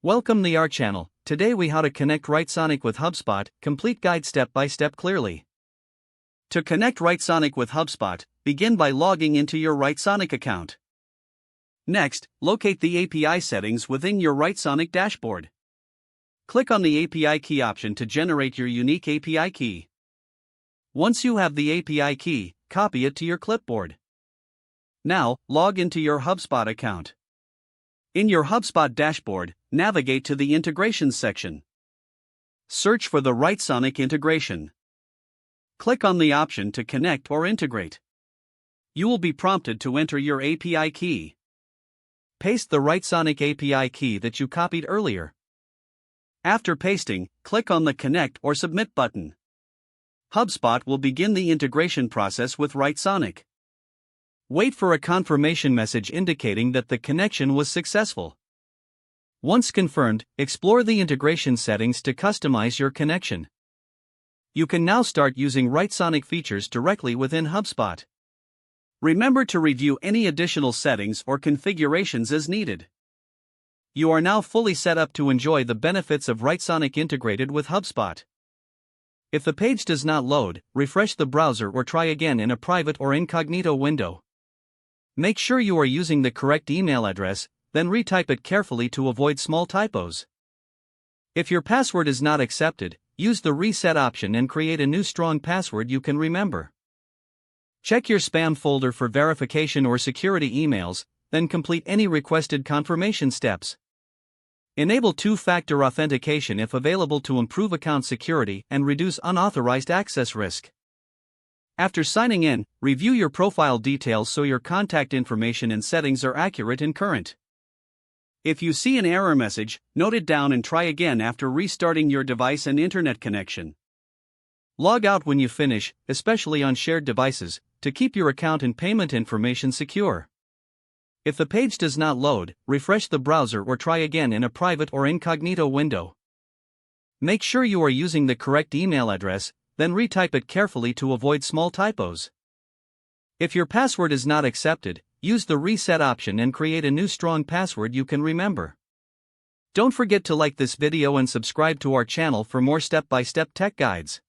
Welcome to our channel. Today we how to connect Writesonic with HubSpot, complete guide step by step clearly. To connect Writesonic with HubSpot, begin by logging into your Writesonic account. Next, locate the API settings within your Writesonic dashboard. Click on the API key option to generate your unique API key. Once you have the API key, copy it to your clipboard. Now, log into your HubSpot account. In your HubSpot dashboard, navigate to the Integrations section. Search for the Writesonic integration. Click on the option to connect or integrate. You will be prompted to enter your API key. Paste the Writesonic API key that you copied earlier. After pasting, click on the Connect or Submit button. HubSpot will begin the integration process with Writesonic. Wait for a confirmation message indicating that the connection was successful. Once confirmed, explore the integration settings to customize your connection. You can now start using Writesonic features directly within HubSpot. Remember to review any additional settings or configurations as needed. You are now fully set up to enjoy the benefits of Writesonic integrated with HubSpot. If the page does not load, refresh the browser or try again in a private or incognito window. Make sure you are using the correct email address, then retype it carefully to avoid small typos. If your password is not accepted, use the reset option and create a new strong password you can remember. Check your spam folder for verification or security emails, then complete any requested confirmation steps. Enable two-factor authentication if available to improve account security and reduce unauthorized access risk. After signing in, review your profile details so your contact information and settings are accurate and current. If you see an error message, note it down and try again after restarting your device and internet connection. Log out when you finish, especially on shared devices, to keep your account and payment information secure. If the page does not load, refresh the browser or try again in a private or incognito window. Make sure you are using the correct email address, then retype it carefully to avoid small typos. If your password is not accepted, use the reset option and create a new strong password you can remember. Don't forget to like this video and subscribe to our channel for more step-by-step tech guides.